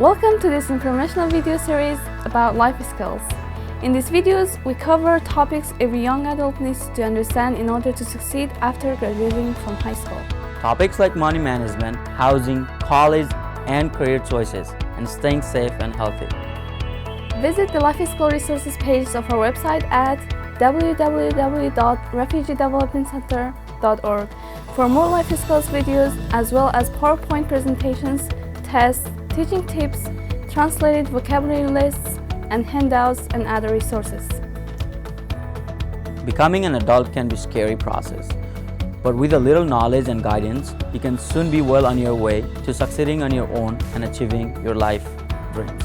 Welcome to this informational video series about life skills. In these videos, we cover topics every young adult needs to understand in order to succeed after graduating from high school. Topics like money management, housing, college, and career choices, and staying safe and healthy. Visit the Life Skill Resources page of our website at www.refugeedevelopmentcenter.org for more life skills videos as well as PowerPoint presentations, tests, teaching tips, translated vocabulary lists, and handouts and other resources. Becoming an adult can be a scary process, but with a little knowledge and guidance, you can soon be well on your way to succeeding on your own and achieving your life dreams.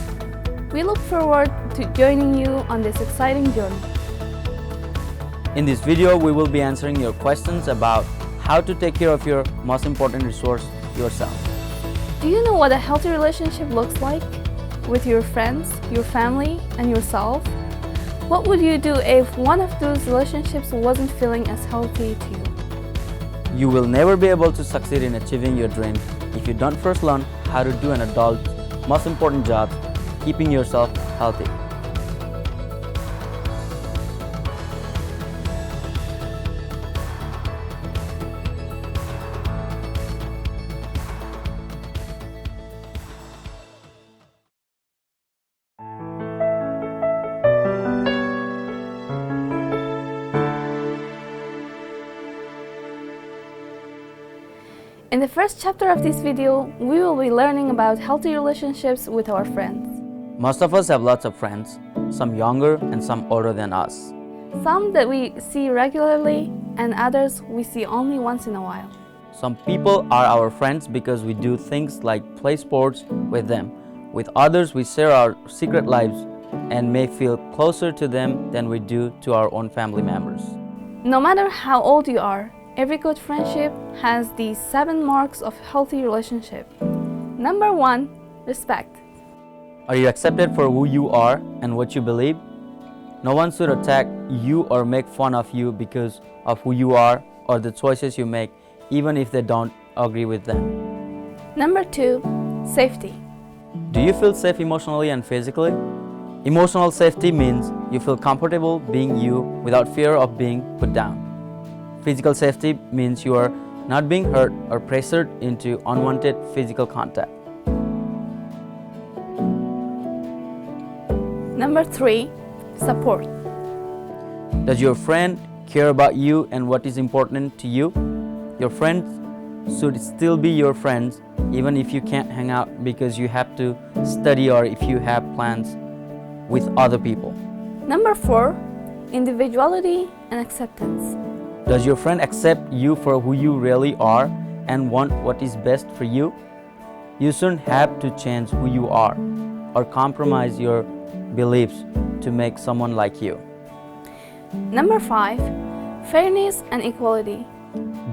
We look forward to joining you on this exciting journey. In this video, we will be answering your questions about how to take care of your most important resource, yourself. Do you know what a healthy relationship looks like? With your friends, your family, and yourself? What would you do if one of those relationships wasn't feeling as healthy to you? You will never be able to succeed in achieving your dreams if you don't first learn how to do an adult's most important job, keeping yourself healthy. In the first chapter of this video, we will be learning about healthy relationships with our friends. Most of us have lots of friends, some younger and some older than us. Some that we see regularly and others we see only once in a while. Some people are our friends because we do things like play sports with them. With others, we share our secret lives and may feel closer to them than we do to our own family members. No matter how old you are, every good friendship has these 7 marks of healthy relationship. Number 1, respect. Are you accepted for who you are and what you believe? No one should attack you or make fun of you because of who you are or the choices you make, even if they don't agree with them. Number 2, safety. Do you feel safe emotionally and physically? Emotional safety means you feel comfortable being you without fear of being put down. Physical safety means you are not being hurt or pressured into unwanted physical contact. Number 3, support. Does your friend care about you and what is important to you? Your friends should still be your friends even if you can't hang out because you have to study or if you have plans with other people. Number 4, individuality and acceptance. Does your friend accept you for who you really are and want what is best for you? You shouldn't have to change who you are or compromise your beliefs to make someone like you. Number 5, fairness and equality.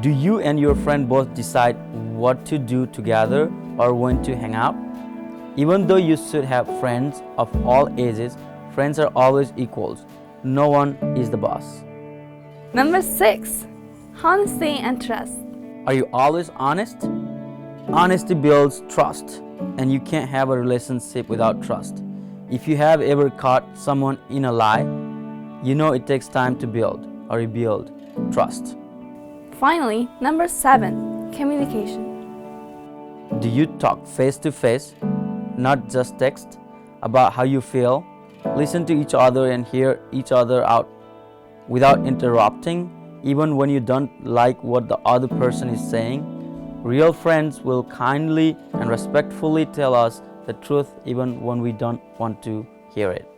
Do you and your friend both decide what to do together or when to hang out? Even though you should have friends of all ages, friends are always equals. No one is the boss. Number 6, honesty and trust. Are you always honest? Honesty builds trust, and you can't have a relationship without trust. If you have ever caught someone in a lie, you know it takes time to build or rebuild trust. Finally, number 7, communication. Do you talk face to face, not just text, about how you feel? Listen to each other and hear each other out without interrupting, even when you don't like what the other person is saying. Real friends will kindly and respectfully tell us the truth even when we don't want to hear it.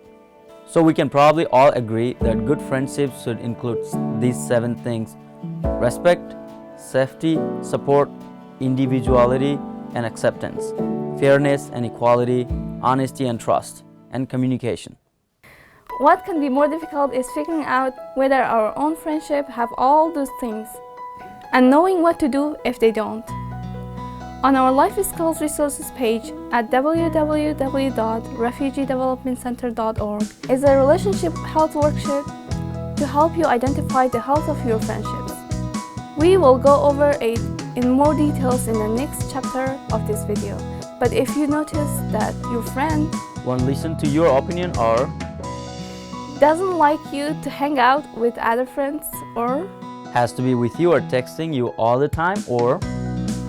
So we can probably all agree that good friendships should include these 7 things: respect, safety, support, individuality and acceptance, fairness and equality, honesty and trust, and communication. What can be more difficult is figuring out whether our own friendship have all those things and knowing what to do if they don't. On our Life Skills Resources page at www.refugeedevelopmentcenter.org is a relationship health worksheet to help you identify the health of your friendships. We will go over 8 in more details in the next chapter of this video. But if you notice that your friend won't listen to your opinion or doesn't like you to hang out with other friends or has to be with you or texting you all the time or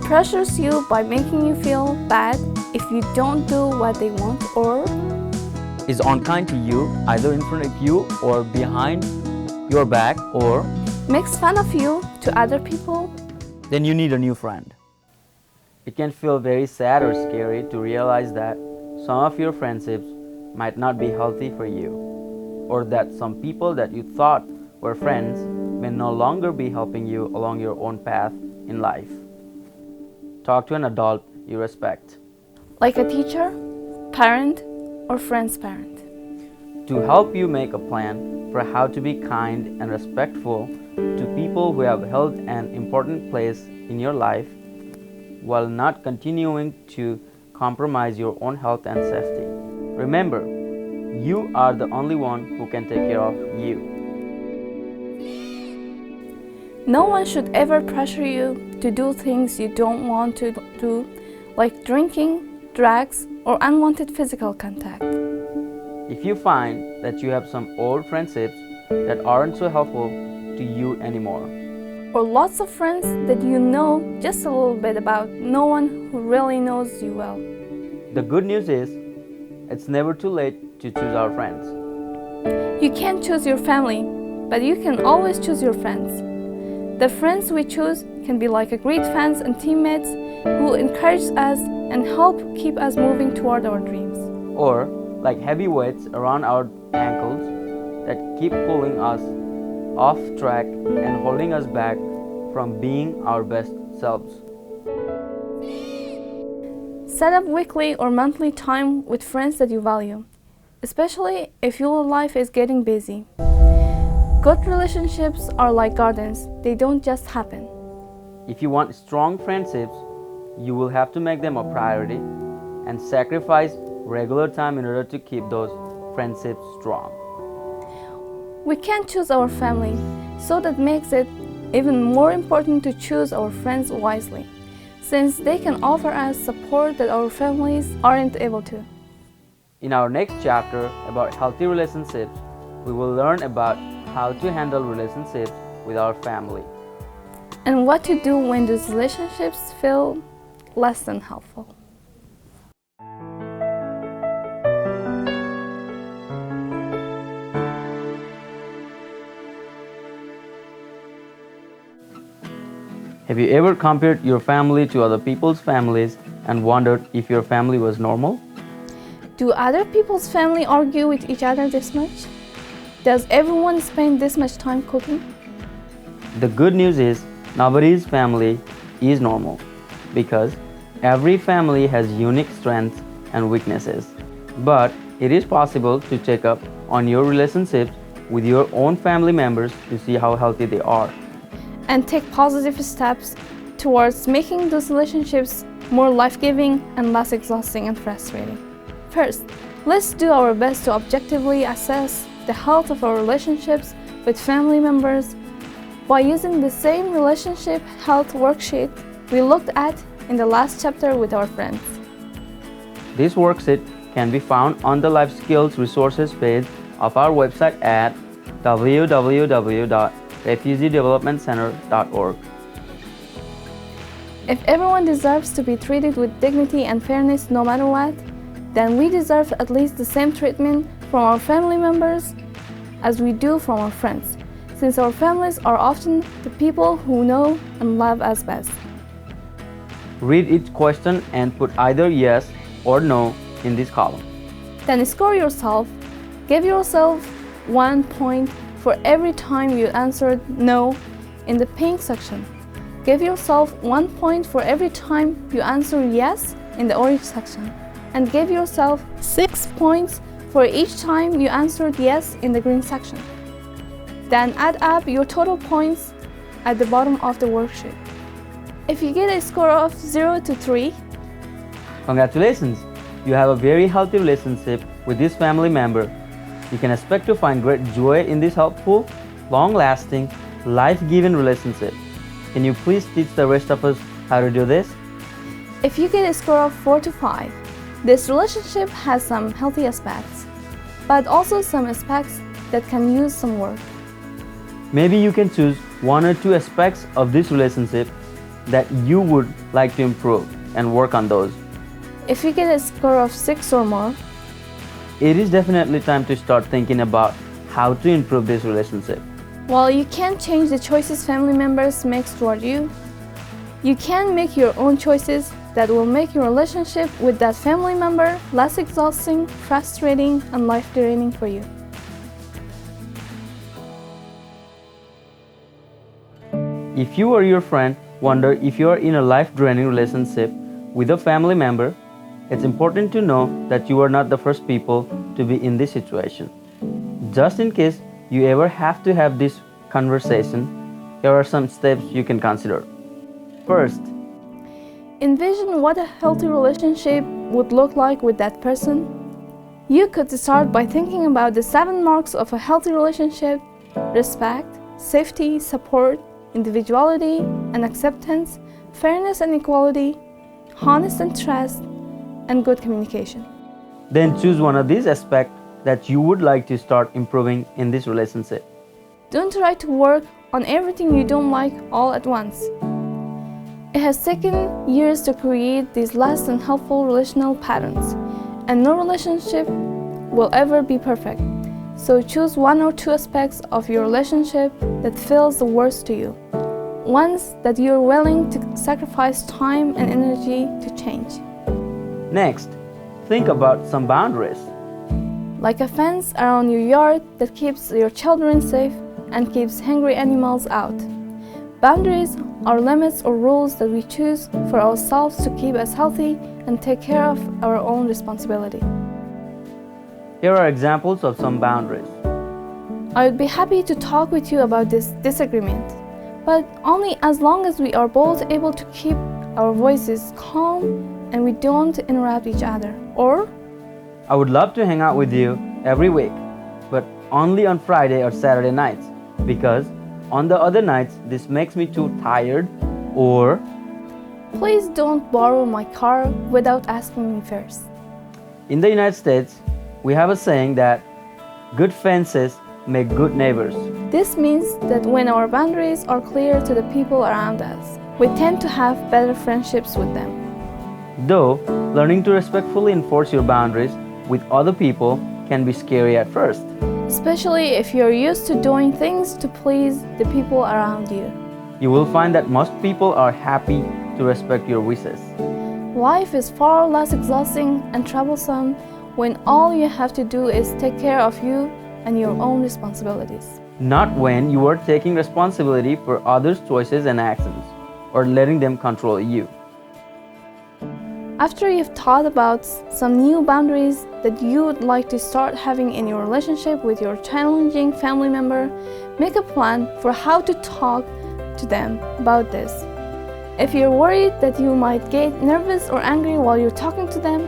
pressures you by making you feel bad if you don't do what they want or is unkind to you either in front of you or behind your back or makes fun of you to other people, then you need a new friend. It can feel very sad or scary to realize that some of your friendships might not be healthy for you, or that some people that you thought were friends may no longer be helping you along your own path in life. Talk to an adult you respect, like a teacher, parent, or friend's parent, to help you make a plan for how to be kind and respectful to people who have held an important place in your life while not continuing to compromise your own health and safety. Remember, you are the only one who can take care of you. No one should ever pressure you to do things you don't want to do, like drinking, drugs, or unwanted physical contact. If you find that you have some old friendships that aren't so helpful to you anymore, or lots of friends that you know just a little bit about, no one who really knows you well, the good news is it's never too late to choose our friends. You can't choose your family, but you can always choose your friends. The friends we choose can be like a great fans and teammates who encourage us and help keep us moving toward our dreams. Or like heavy weights around our ankles that keep pulling us off track and holding us back from being our best selves. Set up weekly or monthly time with friends that you value, especially if your life is getting busy. Good relationships are like gardens, they don't just happen. If you want strong friendships, you will have to make them a priority and sacrifice regular time in order to keep those friendships strong. We can't choose our family, so that makes it even more important to choose our friends wisely, since they can offer us support that our families aren't able to. In our next chapter about healthy relationships, we will learn about how to handle relationships with our family and what to do when those relationships feel less than helpful. Have you ever compared your family to other people's families and wondered if your family was normal? Do other people's family argue with each other this much? Does everyone spend this much time cooking? The good news is nobody's family is normal because every family has unique strengths and weaknesses. But it is possible to check up on your relationships with your own family members to see how healthy they are and take positive steps towards making those relationships more life-giving and less exhausting and frustrating. First, let's do our best to objectively assess the health of our relationships with family members by using the same relationship health worksheet we looked at in the last chapter with our friends. This worksheet can be found on the Life Skills Resources page of our website at www.refugeedevelopmentcenter.org. If everyone deserves to be treated with dignity and fairness no matter what, then we deserve at least the same treatment from our family members as we do from our friends, since our families are often the people who know and love us best. Read each question and put either yes or no in this column. Then score yourself. Give yourself 1 point for every time you answered no in the pink section. Give yourself 1 point for every time you answered yes in the orange section. And give yourself 6 points for each time you answered yes in the green section. Then add up your total points at the bottom of the worksheet. If you get a score of 0 to 3, congratulations! You have a very healthy relationship with this family member. You can expect to find great joy in this helpful, long-lasting, life-giving relationship. Can you please teach the rest of us How to do this? If you get a score of 4 to 5, this relationship has some healthy aspects, but also some aspects that can use some work. Maybe you can choose 1 or 2 aspects of this relationship that you would like to improve and work on those. If you get a score of 6 or more, It is definitely time to start thinking about how to improve this relationship. while you can't change the choices family members make toward you, you can make your own choices that will make your relationship with that family member less exhausting, frustrating, and life-draining for you. If you or your friend wonder if you are in a life-draining relationship with a family member, it's important to know that you are not the first people to be in this situation. Just in case you ever have to have this conversation, here are some steps you can consider. First, Envision what a healthy relationship would look like with that person. You could start by thinking about the 7 marks of a healthy relationship: respect, safety, support, individuality and acceptance, fairness and equality, honesty and trust, and good communication. then choose one of these aspects that you would like to start improving in this relationship. Don't try to work on everything you don't like all at once. It has taken years to create these less than helpful relational patterns, and no relationship will ever be perfect. So choose 1 or 2 aspects of your relationship that feels the worst to you, ones that you're willing to sacrifice time and energy to change. Next, think about some boundaries. Like a fence around your yard that keeps your children safe and keeps hungry animals out. Boundaries are limits or rules that we choose for ourselves to keep us healthy and take care of our own responsibility. Here are examples of some boundaries. I would be happy to talk with you about this disagreement, but only as long as we are both able to keep our voices calm and we don't interrupt each other. Or, I would love to hang out with you every week, but only on Friday or Saturday nights, because on the other nights this makes me too tired. Or, please don't borrow my car without asking me first. in the United States, we have a saying that good fences make good neighbors. This means that when our boundaries are clear to the people around us, we tend to have better friendships with them. Though, learning to respectfully enforce your boundaries with other people can be scary at first. Especially if you're used to doing things to please the people around you. You will find that most people are happy to respect your wishes. Life is far less exhausting and troublesome when all you have to do is take care of you and your own responsibilities. Not when you are taking responsibility for others' choices and actions, or letting them control you. After you've thought about some new boundaries that you would like to start having in your relationship with your challenging family member, make a plan for how to talk to them about this. If you're worried that you might get nervous or angry while you're talking to them,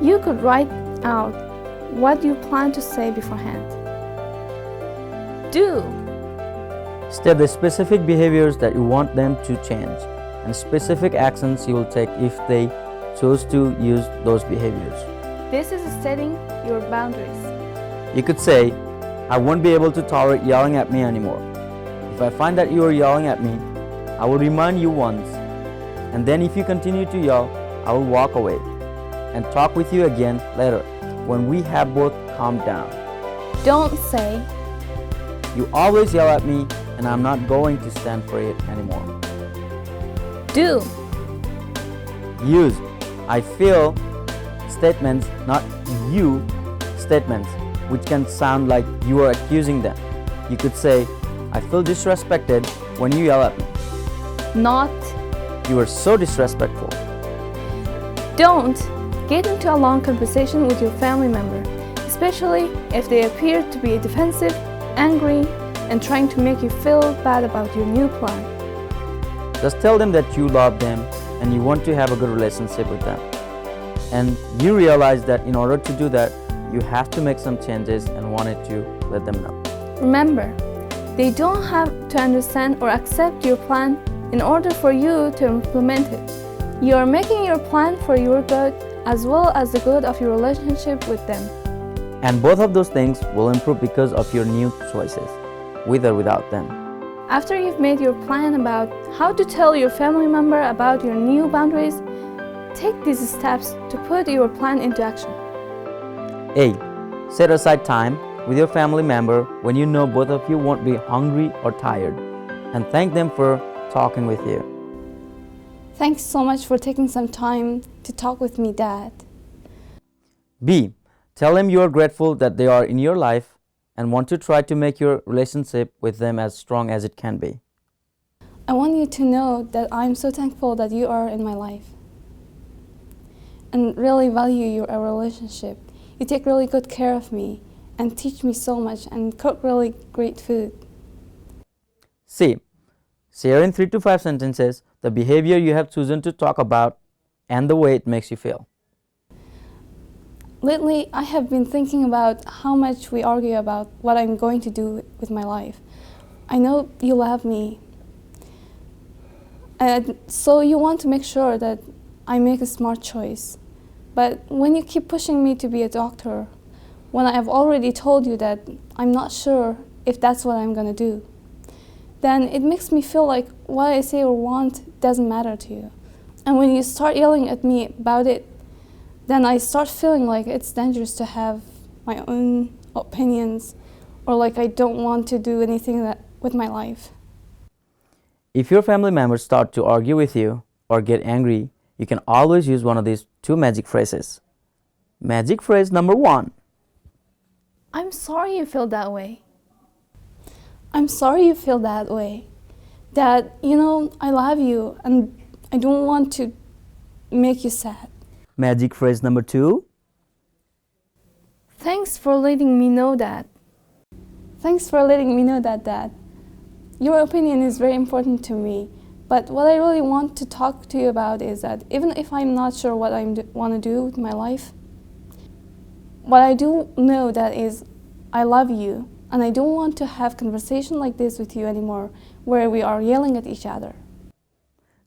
you could write out what you plan to say beforehand. Do. State the specific behaviors that you want them to change and specific actions you will take if they choose to use those behaviors. This is setting your boundaries. You could say, I won't be able to tolerate yelling at me anymore. If I find that you are yelling at me, I will remind you once, and then if you continue to yell, I will walk away and talk with you again later when we have both calmed down. Don't say, You always yell at me and I'm not going to stand for it anymore. do. Use I feel statements, not you statements, which can sound like you are accusing them. You could say, I feel disrespected when you yell at me. Not. You are so disrespectful. Don't get into a long conversation with your family member, especially if they appear to be defensive, angry, and trying to make you feel bad about your new plan. Just tell them that you love them and you want to have a good relationship with them. And you realize that in order to do that, you have to make some changes and wanted to let them know. Remember, they don't have to understand or accept your plan in order for you to implement it. You are making your plan for your good as well as the good of your relationship with them. And both of those things will improve because of your new choices, with or without them. After you've made your plan about how to tell your family member about your new boundaries, take these steps to put your plan into action. A. Set aside time with your family member when you know both of you won't be hungry or tired, and thank them for talking with you. Thanks so much for taking some time to talk with me, Dad. B. Tell them you are grateful that they are in your life and want to try to make your relationship with them as strong as it can be. I want you to know that I'm so thankful that you are in my life and really value your relationship. You take really good care of me and teach me so much and cook really great food. C. Share in 3 to 5 sentences the behavior you have chosen to talk about and the way it makes you feel. Lately, I have been thinking about how much we argue about what I'm going to do with my life. I know you love me, and so you want to make sure that I make a smart choice. But when you keep pushing me to be a doctor, when I have already told you that I'm not sure if that's what I'm going to do, then it makes me feel like what I say or want doesn't matter to you. And when you start yelling at me about it, then I start feeling like it's dangerous to have my own opinions or like I don't want to do anything with my life. If your family members start to argue with you or get angry, you can always use one of these 2 magic phrases. Magic phrase number 1. I'm sorry you feel that way. I'm sorry you feel that way. Dad, I love you and I don't want to make you sad. Magic phrase number 2. Thanks for letting me know that. Thanks for letting me know that, Dad. Your opinion is very important to me, but what I really want to talk to you about is that even if I'm not sure what I want to do with my life, what I do know that is I love you and I don't want to have conversation like this with you anymore where we are yelling at each other.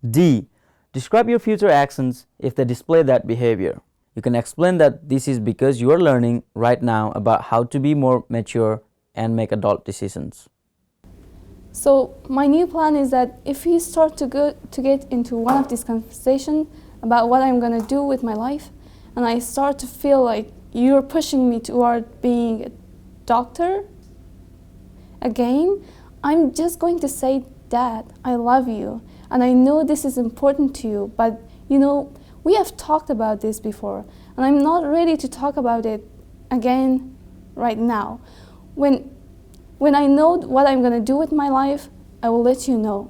D. Describe your future actions if they display that behavior. You can explain that this is because you are learning right now about how to be more mature and make adult decisions. So my new plan is that if you start to get into one of these conversations about what I'm going to do with my life, and I start to feel like you're pushing me toward being a doctor, again, I'm just going to say, Dad, I love you, and I know this is important to you, but we have talked about this before, and I'm not ready to talk about it again right now. When I know what I'm going to do with my life, I will let you know.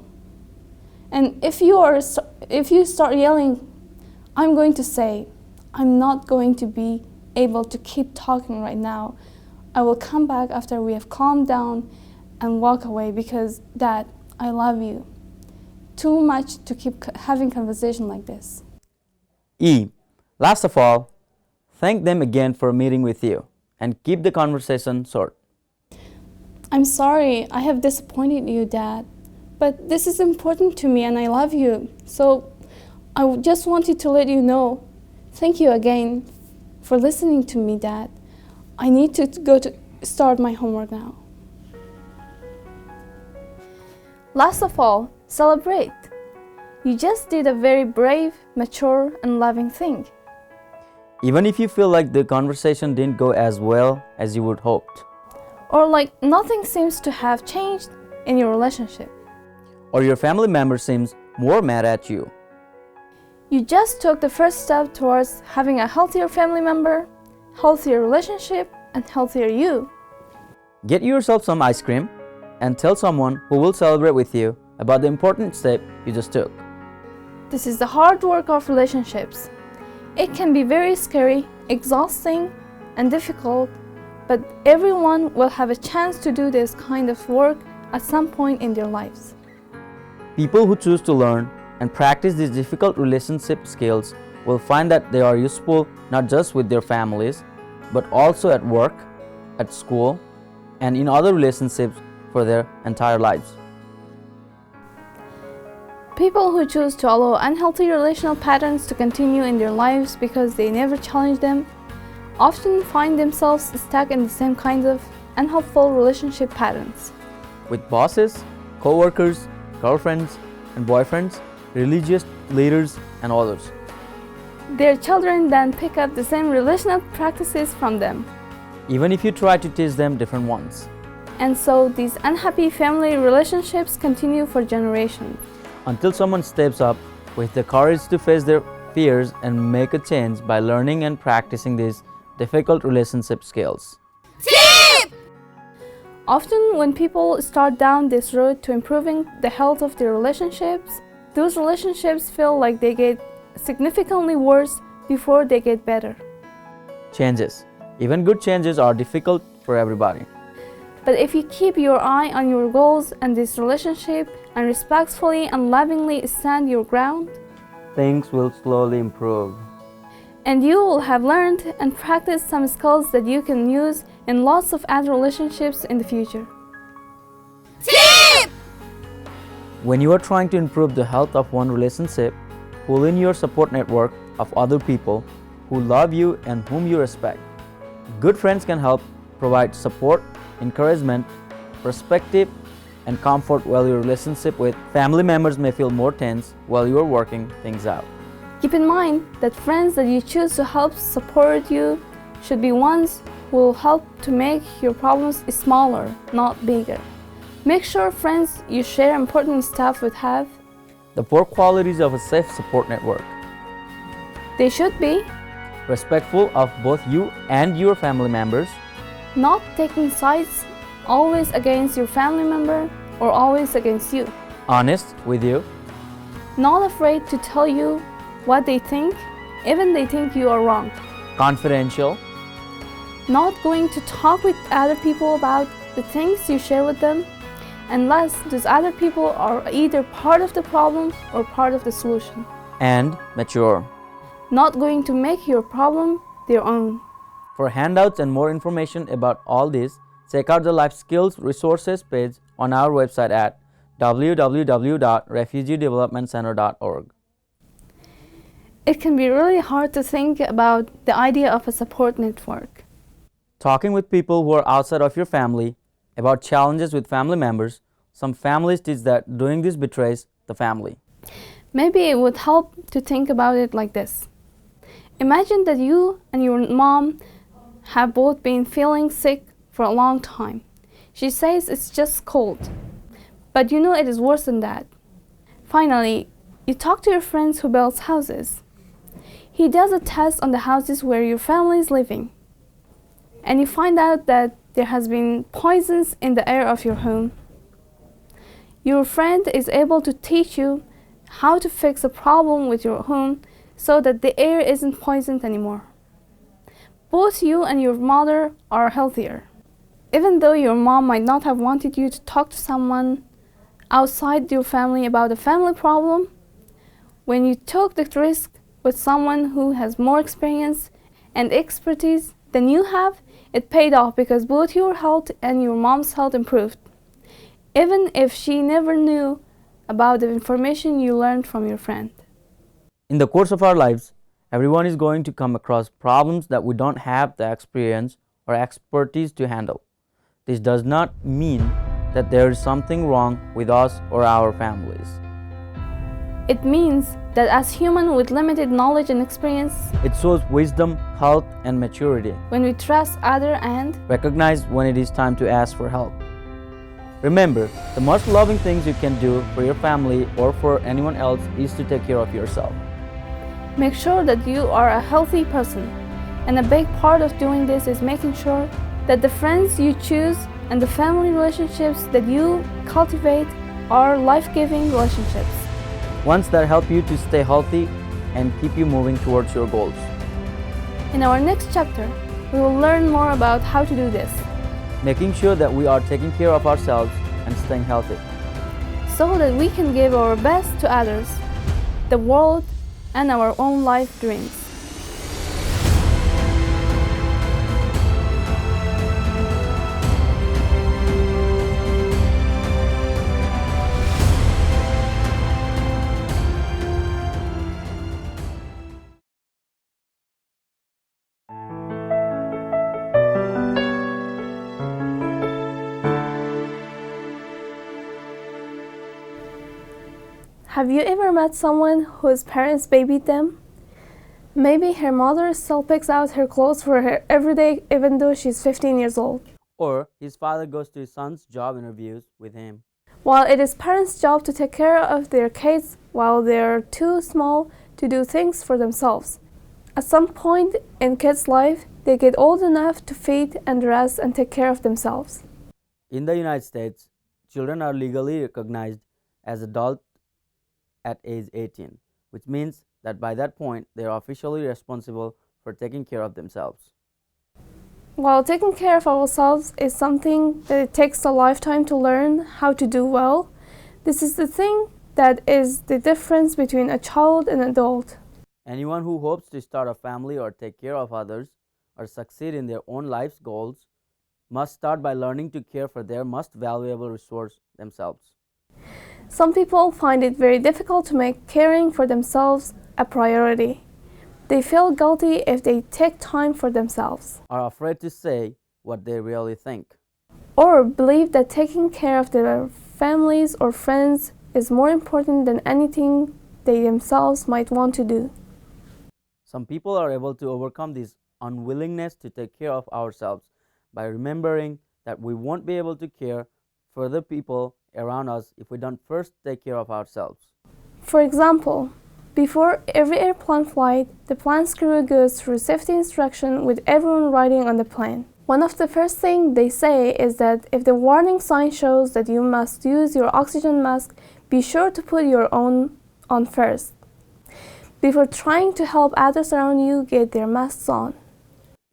And if you start yelling, I'm going to say, I'm not going to be able to keep talking right now. I will come back after we have calmed down and walk away because, Dad, I love you too much to keep having conversation like this. E. Last of all, thank them again for meeting with you and keep the conversation short. I'm sorry I have disappointed you, Dad, but this is important to me and I love you. So I just wanted to let you know, thank you again for listening to me, Dad. I need to go to start my homework now. Last of all, celebrate. You just did a very brave, mature, and loving thing. Even if you feel like the conversation didn't go as well as you would hoped. Or like nothing seems to have changed in your relationship. Or your family member seems more mad at you. You just took the first step towards having a healthier family member, healthier relationship, and healthier you. Get yourself some ice cream and tell someone who will celebrate with you about the important step you just took. This is the hard work of relationships. It can be very scary, exhausting, and difficult, but everyone will have a chance to do this kind of work at some point in their lives. People who choose to learn and practice these difficult relationship skills will find that they are useful not just with their families, but also at work, at school, and in other relationships for their entire lives. People who choose to allow unhealthy relational patterns to continue in their lives because they never challenge them often find themselves stuck in the same kinds of unhelpful relationship patterns. With bosses, co-workers, girlfriends and boyfriends, religious leaders and others. Their children then pick up the same relational practices from them. Even if you try to teach them different ones. And so these unhappy family relationships continue for generations. Until someone steps up with the courage to face their fears and make a change by learning and practicing these difficult relationship skills. Often when people start down this road to improving the health of their relationships, those relationships feel like they get significantly worse before they get better. Changes. Even good changes are difficult for everybody. But if you keep your eye on your goals and this relationship and respectfully and lovingly stand your ground, things will slowly improve. And you will have learned and practiced some skills that you can use in lots of other relationships in the future. When you are trying to improve the health of one relationship, pull in your support network of other people who love you and whom you respect. Good friends can help provide support, encouragement, perspective, and comfort while your relationship with family members may feel more tense while you are working things out. Keep in mind that friends that you choose to help support you should be ones who will help to make your problems smaller, not bigger. Make sure friends you share important stuff with have the 4 qualities of a safe support network. They should be respectful of both you and your family members, not taking sides, always against your family member or always against you, honest with you, not afraid to tell you what they think, even they think you are wrong, confidential, not going to talk with other people about the things you share with them unless those other people are either part of the problem or part of the solution, and mature, not going to make your problem their own. For handouts and more information about all this, check out the Life Skills Resources page on our website at www.refugeedevelopmentcenter.org. It can be really hard to think about the idea of a support network. Talking with people who are outside of your family about challenges with family members, some families teach that doing this betrays the family. Maybe it would help to think about it like this. Imagine that you and your mom have both been feeling sick for a long time. She says it's just cold, but you know it is worse than that. Finally, you talk to your friend who builds houses. He does a test on the houses where your family is living, and you find out that there has been poisons in the air of your home. Your friend is able to teach you how to fix a problem with your home so that the air isn't poisoned anymore. Both you and your mother are healthier. Even though your mom might not have wanted you to talk to someone outside your family about a family problem, when you took the risk with someone who has more experience and expertise than you have, it paid off because both your health and your mom's health improved, even if she never knew about the information you learned from your friend. In the course of our lives, everyone is going to come across problems that we don't have the experience or expertise to handle. This does not mean that there is something wrong with us or our families. It means that as humans with limited knowledge and experience, it shows wisdom, health, and maturity. When we trust others and recognize when it is time to ask for help. Remember, the most loving things you can do for your family or for anyone else is to take care of yourself. Make sure that you are a healthy person, and a big part of doing this is making sure that the friends you choose and the family relationships that you cultivate are life-giving relationships. Ones that help you to stay healthy and keep you moving towards your goals. In our next chapter, we will learn more about how to do this, making sure that we are taking care of ourselves and staying healthy, so that we can give our best to others, the world, and our own life dreams. Have you ever met someone whose parents babied them? Maybe her mother still picks out her clothes for her every day even though she's 15 years old. Or his father goes to his son's job interviews with him. While it is parents' job to take care of their kids while they're too small to do things for themselves. At some point in kids' life, they get old enough to feed and dress and take care of themselves. In the United States, children are legally recognized as adults at age 18, which means that by that point they are officially responsible for taking care of themselves. While taking care of ourselves is something that it takes a lifetime to learn how to do well, this is the thing that is the difference between a child and an adult. Anyone who hopes to start a family or take care of others or succeed in their own life's goals must start by learning to care for their most valuable resource, themselves. Some people find it very difficult to make caring for themselves a priority. They feel guilty if they take time for themselves, Are afraid to say what they really think. or believe that taking care of their families or friends is more important than anything they themselves might want to do. Some people are able to overcome this unwillingness to take care of ourselves by remembering that we won't be able to care for the people around us if we don't first take care of ourselves. For example, before every airplane flight, the plane's crew goes through safety instruction with everyone riding on the plane. One of the first things they say is that if the warning sign shows that you must use your oxygen mask, be sure to put your own on first. Before trying to help others around you get their masks on.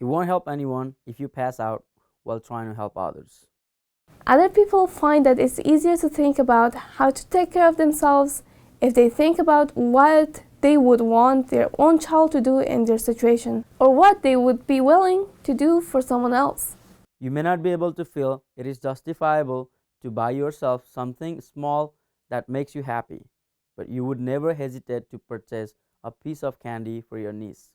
You won't help anyone if you pass out while trying to help others. Other people find that it's easier to think about how to take care of themselves if they think about what they would want their own child to do in their situation, or what they would be willing to do for someone else. You may not be able to feel it is justifiable to buy yourself something small that makes you happy, but you would never hesitate to purchase a piece of candy for your niece.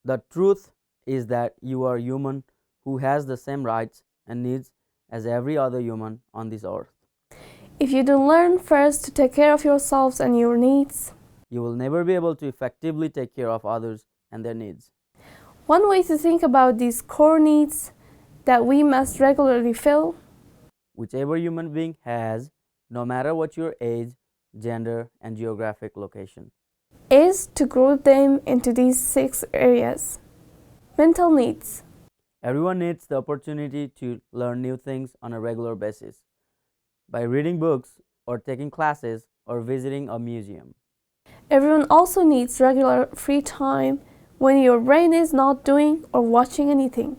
The truth is that you are human who has the same rights and needs as every other human on this earth. If you don't learn first to take care of yourselves and your needs, You will never be able to effectively take care of others and their needs. one way to think about these core needs that we must regularly fill Whichever human being has, no matter what your age, gender, and geographic location. is to group them into these 6 areas. Mental needs. Everyone needs the opportunity to learn new things on a regular basis by reading books or taking classes or visiting a museum. Everyone also needs regular free time when your brain is not doing or watching anything.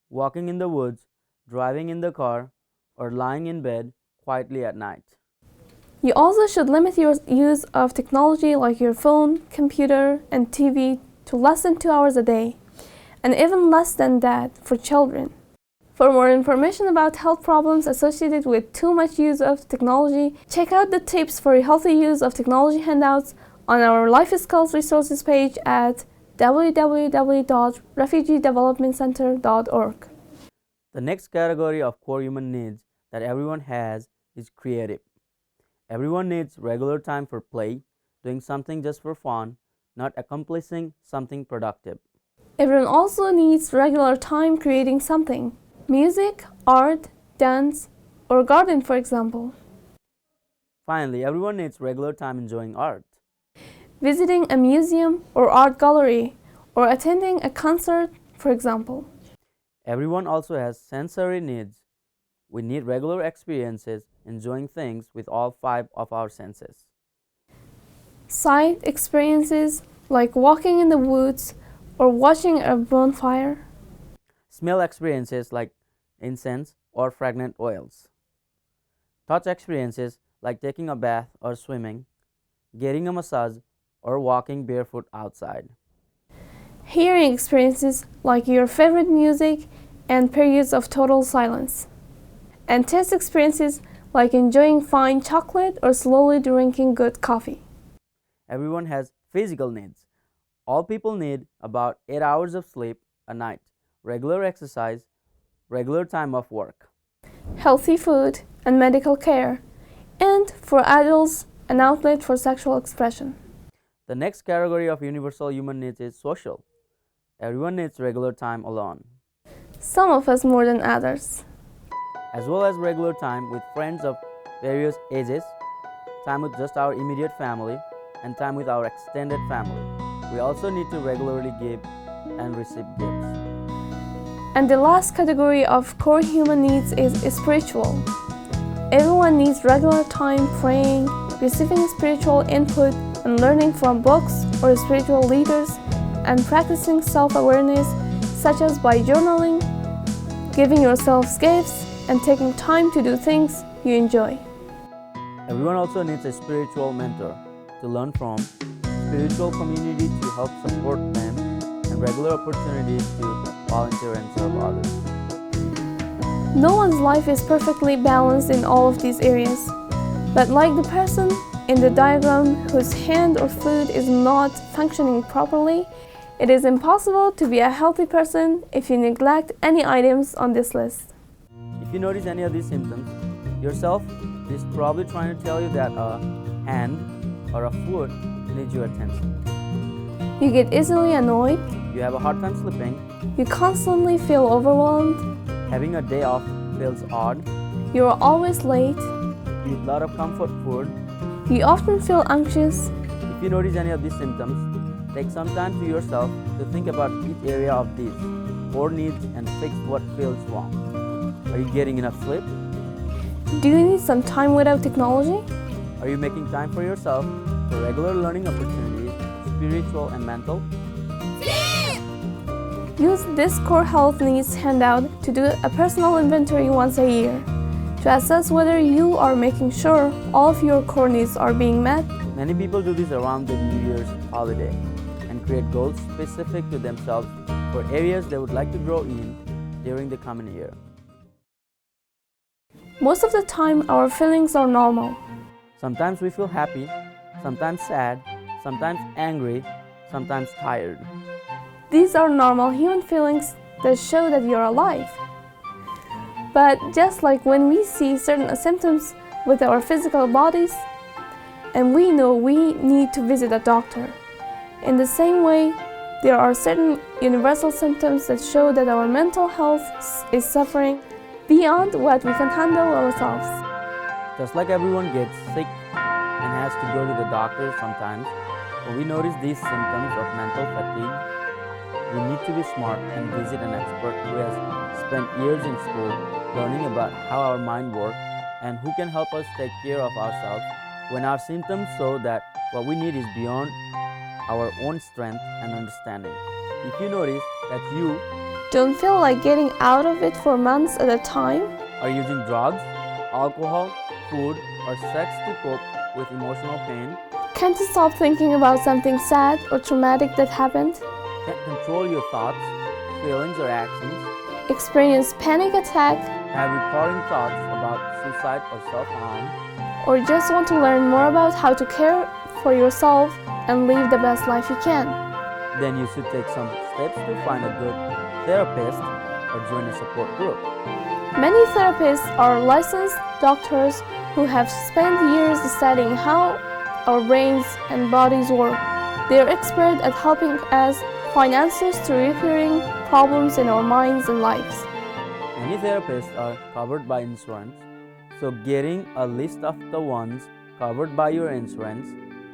Walking in the woods, driving in the car, or lying in bed quietly at night. You also should limit your use of technology like your phone, computer, and TV to less than 2 hours a day, and even less than that for children. For more information about health problems associated with too much use of technology, check out the tips for healthy use of technology handouts on our Life Skills resources page at www.refugeedevelopmentcenter.org. The next category of core human needs that everyone has is creative. Everyone needs regular time for play, doing something just for fun, not accomplishing something productive. Everyone also needs regular time creating something. Music, art, dance, or garden, for example. Finally, everyone needs regular time enjoying art. Visiting a museum or art gallery, or attending a concert, for example. Everyone also has sensory needs. We need regular experiences enjoying things with all 5 of our senses. Sight experiences like walking in the woods or watching a bonfire. Smell experiences like incense or fragrant oils. Touch experiences like taking a bath or swimming, getting a massage, or walking barefoot outside. Hearing experiences like your favorite music and periods of total silence. And taste experiences like enjoying fine chocolate or slowly drinking good coffee. Everyone has physical needs. All people need about 8 hours of sleep a night, regular exercise, regular time off work. Healthy food and medical care. And for adults, an outlet for sexual expression. The next category of universal human needs is social. Everyone needs regular time alone, Some of us more than others. as well as regular time with friends of various ages, time with just our immediate family, and time with our extended family. We also need to regularly give and receive gifts. And the last category of core human needs is spiritual. Everyone needs regular time praying, receiving spiritual input, and learning from books or spiritual leaders, and practicing self-awareness, such as by journaling, giving yourselves gifts, and taking time to do things you enjoy. Everyone also needs a spiritual mentor to learn from, spiritual community to help support them, and regular opportunities to volunteer and serve others. No one's life is perfectly balanced in all of these areas, but like the person in the diagram whose hand or foot is not functioning properly, it is impossible to be a healthy person if you neglect any items on this list. If you notice any of these symptoms, yourself is probably trying to tell you that a hand or a foot needs your attention. You get easily annoyed, You have a hard time sleeping, you constantly feel overwhelmed, having a day off feels odd, you are always late, you eat a lot of comfort food. you often feel anxious. If you notice any of these symptoms, take some time to yourself to think about each area of these 4 needs and fix what feels wrong. Are you getting enough sleep? Do you need some time without technology? Are you making time for yourself for regular learning opportunities, spiritual and mental? Use this core health needs handout to do a personal inventory once a year to assess whether you are making sure all of your core needs are being met. Many people do this around the New Year's holiday and create goals specific to themselves for areas they would like to grow in during the coming year. Most of the time, our feelings are normal. Sometimes we feel happy, sometimes sad, sometimes angry, sometimes tired. These are normal human feelings that show that you're alive. But just like when we see certain symptoms with our physical bodies, and we know we need to visit a doctor, in the same way, there are certain universal symptoms that show that our mental health is suffering beyond what we can handle ourselves. Just like everyone gets sick and has to go to the doctor sometimes, when we notice these symptoms of mental fatigue, we need to be smart and visit an expert who has spent years in school learning about how our mind works and who can help us take care of ourselves when our symptoms show that what we need is beyond our own strength and understanding. If you notice that you Don't feel like getting out of it for months at a time, are using drugs, alcohol, food, or sex to cope with emotional pain, can't you stop thinking about something sad or traumatic that happened, can't control your thoughts, feelings, or actions, experience panic attack, have recurring thoughts about suicide or self-harm, or just want to learn more about how to care for yourself and live the best life you can, then you should take some steps to find a good therapist or join a support group. Many therapists are licensed doctors who have spent years studying how our brains and bodies work. They are experts at helping us find answers to recurring problems in our minds and lives. Many therapists are covered by insurance, so getting a list of the ones covered by your insurance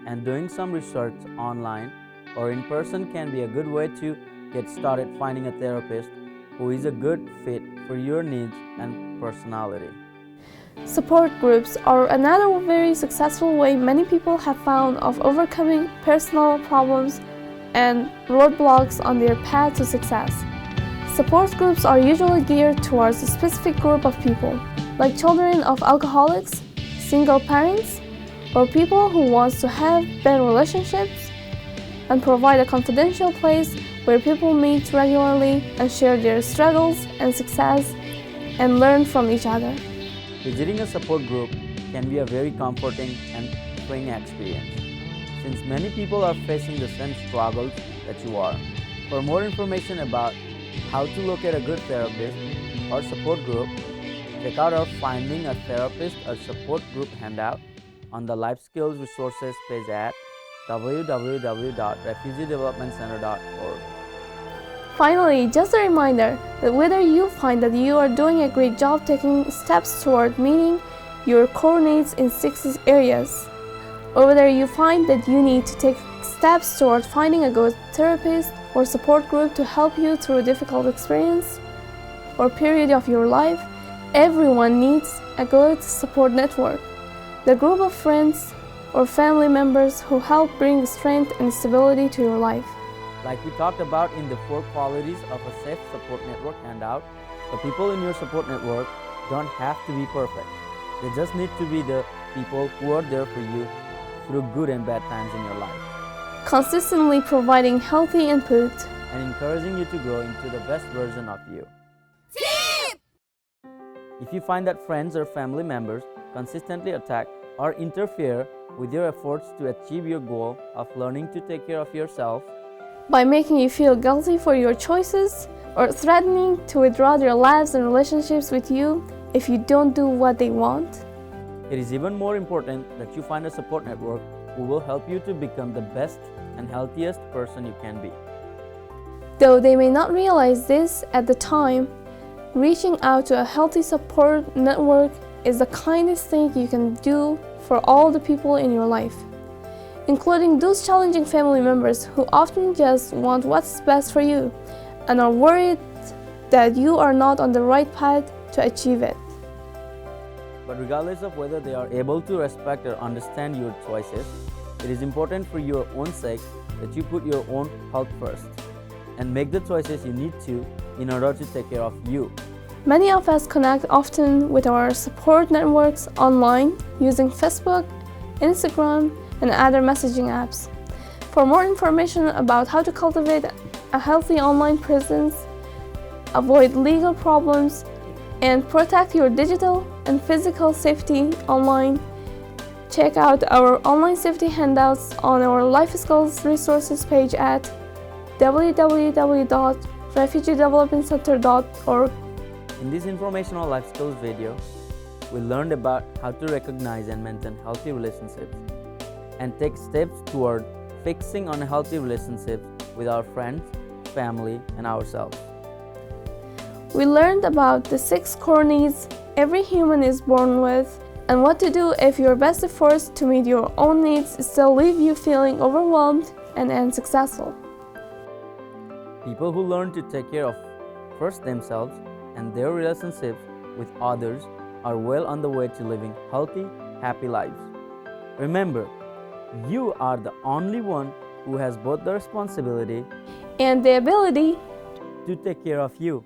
and doing some research online or in person can be a good way to get started finding a therapist who is a good fit for your needs and personality. Support groups are another very successful way many people have found of overcoming personal problems and roadblocks on their path to success. Support groups are usually geared towards a specific group of people, like children of alcoholics, single parents, or people who want to have better relationships, and provide a confidential place where people meet regularly and share their struggles and success and learn from each other. Visiting a support group can be a very comforting and freeing experience, since many people are facing the same struggles that you are. For more information about how to locate a good therapist or support group, check out our Finding a Therapist or Support Group handout on the Life Skills Resources page at www.refugeedevelopmentcenter.org. Finally, just a reminder that whether you find that you are doing a great job taking steps toward meeting your core needs in 6 areas, or whether you find that you need to take steps toward finding a good therapist or support group to help you through a difficult experience or period of your life, everyone needs a good support network, the group of friends or family members who help bring strength and stability to your life. Like we talked about in the 4 qualities of a safe support network handout, the people in your support network don't have to be perfect. They just need to be the people who are there for you through good and bad times in your life, Consistently providing healthy input. and encouraging you to grow into the best version of you. If you find that friends or family members consistently attack or interfere with your efforts to achieve your goal of learning to take care of yourself, By making you feel guilty for your choices or threatening to withdraw their lives and relationships with you if you don't do what they want, it is even more important that you find a support network who will help you to become the best and healthiest person you can be. though they may not realize this at the time. Reaching out to a healthy support network is the kindest thing you can do for all the people in your life, including those challenging family members who often just want what's best for you and are worried that you are not on the right path to achieve it. But regardless of whether they are able to respect or understand your choices, it is important for your own sake that you put your own health first and make the choices you need to in order to take care of you. Many of us connect often with our support networks online using Facebook, Instagram, and other messaging apps. For more information about how to cultivate a healthy online presence, avoid legal problems, and protect your digital and physical safety online, check out our online safety handouts on our Life Skills Resources page at www.refugeedevelopmentcenter.org. In this informational life skills video, we learned about how to recognize and maintain healthy relationships and take steps toward fixing unhealthy relationships with our friends, family, and ourselves. We learned about the 6 core needs every human is born with and what to do if your best efforts to meet your own needs still leave you feeling overwhelmed and unsuccessful. People who learn to take care of first themselves and their relationships with others are well on the way to living healthy, happy lives. Remember, you are the only one who has both the responsibility And the ability to take care of you.